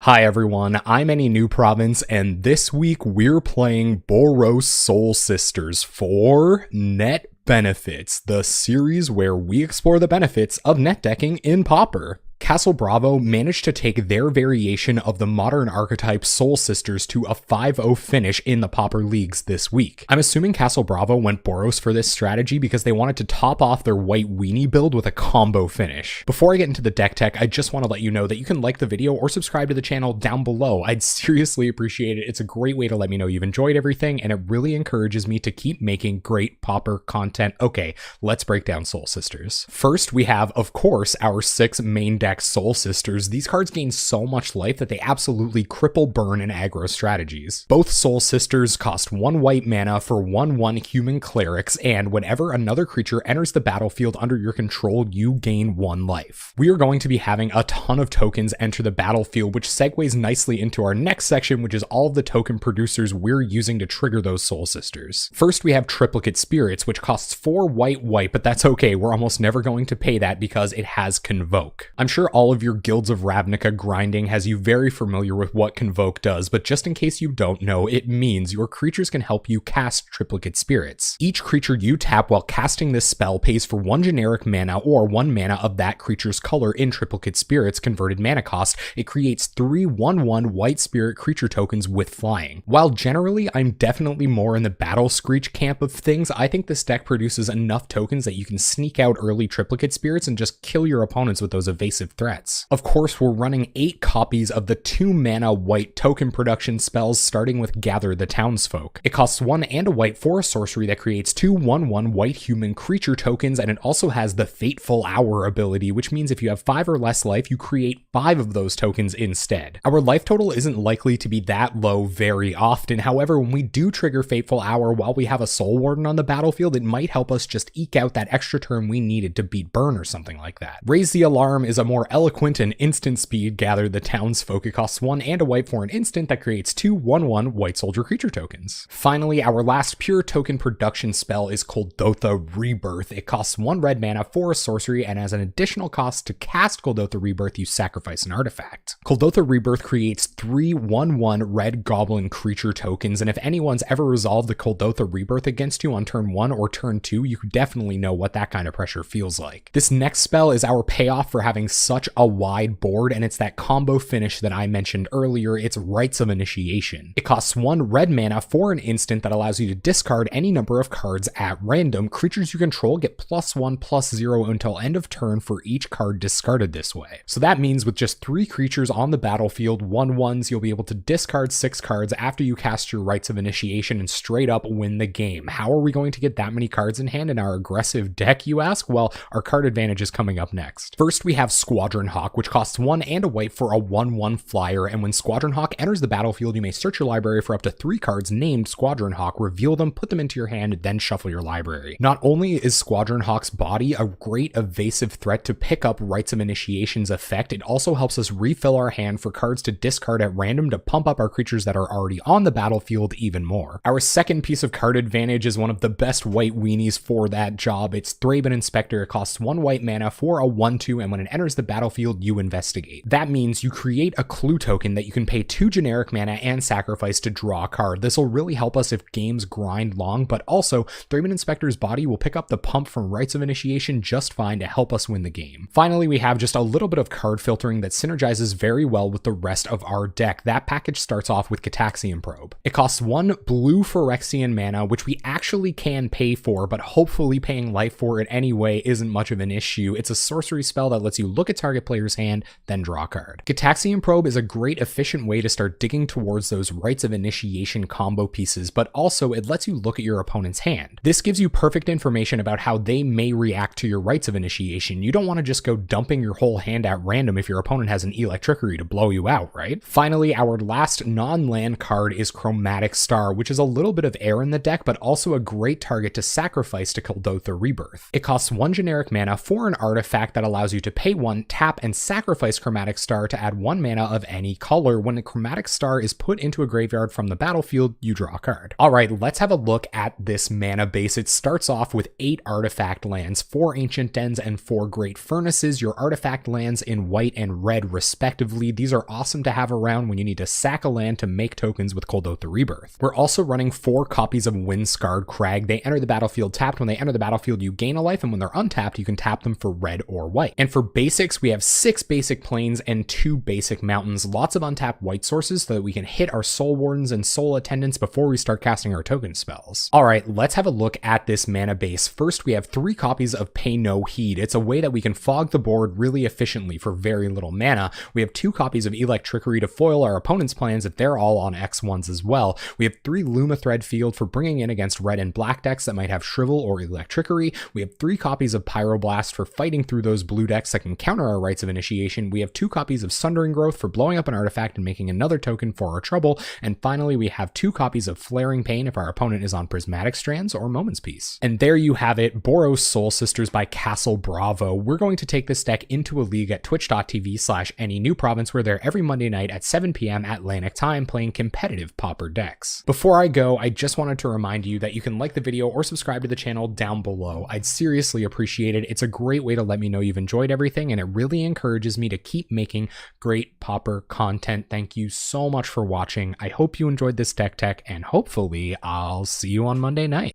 Hi everyone, I'm Any New Province, and this week we're playing Boros Soul Sisters for Net Benefits, the series where we explore the benefits of net decking in Pauper. Castle Bravo managed to take their variation of the modern archetype Soul Sisters to a 5-0 finish in the Pauper leagues this week. I'm assuming Castle Bravo went Boros for this strategy because they wanted to top off their white weenie build with a combo finish. Before I get into the deck tech, I just want to let you know that you can like the video or subscribe to the channel down below. I'd seriously appreciate it. It's a great way to let me know you've enjoyed everything, and it really encourages me to keep making great Pauper content. Okay, let's break down Soul Sisters. First, we have, of course, our 6 main deck Soul Sisters. These cards gain so much life that they absolutely cripple burn and aggro strategies. Both Soul Sisters cost 1 white mana for 1/1 human clerics, and whenever another creature enters the battlefield under your control, you gain 1 life. We are going to be having a ton of tokens enter the battlefield, which segues nicely into our next section, which is all of the token producers we're using to trigger those Soul Sisters. First, we have Triplicate Spirits, which costs 4 white, but that's okay. We're almost never going to pay that because it has Convoke. I'm sure all of your Guilds of Ravnica grinding has you very familiar with what Convoke does, but just in case you don't know, it means your creatures can help you cast Triplicate Spirits. Each creature you tap while casting this spell pays for 1 generic mana or 1 mana of that creature's color in Triplicate Spirits converted mana cost. It creates 3 1/1 white spirit creature tokens with flying. While generally I'm definitely more in the Battle Screech camp of things, I think this deck produces enough tokens that you can sneak out early Triplicate Spirits and just kill your opponents with those evasive threats. Of course, we're running 8 copies of the 2 mana white token production spells, starting with Gather the Townsfolk. It costs 1 and a white for a sorcery that creates 2 1/1 white human creature tokens, and it also has the Fateful Hour ability, which means if you have 5 or less life, you create 5 of those tokens instead. Our life total isn't likely to be that low very often. However, when we do trigger Fateful Hour while we have a Soul Warden on the battlefield, it might help us just eke out that extra turn we needed to beat burn or something like that. Raise the Alarm is a more eloquent and instant speed Gather the Townsfolk. It costs 1 and a white for an instant that creates 2 1/1 white soldier creature tokens. Finally, our last pure token production spell is Kuldotha Rebirth. It costs 1 red mana for a sorcery, and as an additional cost to cast Kuldotha Rebirth, you sacrifice an artifact. Kuldotha Rebirth creates 3 1/1 red goblin creature tokens, and if anyone's ever resolved the Kuldotha Rebirth against you on turn 1 or turn 2, you definitely know what that kind of pressure feels like. This next spell is our payoff for having such a wide board, and it's that combo finish that I mentioned earlier. It's Rites of Initiation. It costs 1 red mana for an instant that allows you to discard any number of cards at random. Creatures you control get +1/+0 until end of turn for each card discarded this way. So that means with just 3 creatures on the battlefield, 1/1s, you'll be able to discard 6 cards after you cast your Rites of Initiation and straight up win the game. How are we going to get that many cards in hand in our aggressive deck, you ask? Well, our card advantage is coming up next. First, we have Squadron Hawk, which costs 1 and a white for a 1/1 flyer, and when Squadron Hawk enters the battlefield, you may search your library for up to 3 cards named Squadron Hawk, reveal them, put them into your hand, then shuffle your library. Not only is Squadron Hawk's body a great evasive threat to pick up Rites of Initiation's effect, it also helps us refill our hand for cards to discard at random to pump up our creatures that are already on the battlefield even more. Our second piece of card advantage is one of the best white weenies for that job. It's Thraben Inspector. It costs 1 white mana for a 1/2, and when it enters the battlefield, you investigate. That means you create a clue token that you can pay 2 generic mana and sacrifice to draw a card. This will really help us if games grind long, but also Thraben Inspector's body will pick up the pump from Rites of Initiation just fine to help us win the game. Finally, we have just a little bit of card filtering that synergizes very well with the rest of our deck. That package starts off with Cataxian Probe. It costs 1 blue Phyrexian mana, which we actually can pay for, but hopefully paying life for it anyway isn't much of an issue. It's a sorcery spell that lets you look at target player's hand, then draw a card. Cataxian Probe is a great efficient way to start digging towards those Rites of Initiation combo pieces, but also it lets you look at your opponent's hand. This gives you perfect information about how they may react to your Rites of Initiation. You don't want to just go dumping your whole hand at random if your opponent has an Electrickery to blow you out, right? Finally, our last non-land card is Chromatic Star, which is a little bit of air in the deck, but also a great target to sacrifice to Kuldotha Rebirth. It costs 1 generic mana for an artifact that allows you to pay 1 then tap and sacrifice Chromatic Star to add 1 mana of any color. When a Chromatic Star is put into a graveyard from the battlefield, you draw a card. Alright, let's have a look at this mana base. It starts off with 8 artifact lands, 4 Ancient Dens, and 4 Great Furnaces. Your artifact lands in white and red respectively. These are awesome to have around when you need to sack a land to make tokens with Cold Oath the Rebirth. We're also running 4 copies of Windscarred Crag. They enter the battlefield tapped. When they enter the battlefield, you gain a life, and when they're untapped, you can tap them for red or white. And for basics, we have 6 basic plains and 2 basic mountains. Lots of untapped white sources so that we can hit our Soul Wardens and Soul Attendants before we start casting our token spells. Alright, let's have a look at this mana base. First, we have 3 copies of Pay No Heed. It's a way that we can fog the board really efficiently for very little mana. We have 2 copies of Electrickery to foil our opponent's plans if they're all on X1s as well. We have 3 Luma Thread Field for bringing in against red and black decks that might have Shrivel or Electrickery. We have 3 copies of Pyroblast for fighting through those blue decks that can counter our Rites of Initiation. We have 2 copies of Sundering Growth for blowing up an artifact and making another token for our trouble. And finally, we have 2 copies of Flaring Pain if our opponent is on Prismatic Strands or Moment's Peace. And there you have it, Boros Soul Sisters by Castle Bravo. We're going to take this deck into a league at twitch.tv/AnyNewProvince. We're there every Monday night at 7 p.m. Atlantic time playing competitive Pauper decks. Before I go, I just wanted to remind you that you can like the video or subscribe to the channel down below. I'd seriously appreciate it. It's a great way to let me know you've enjoyed everything, and it really encourages me to keep making great Pauper content. Thank you so much for watching. I hope you enjoyed this deck tech, and hopefully I'll see you on Monday night.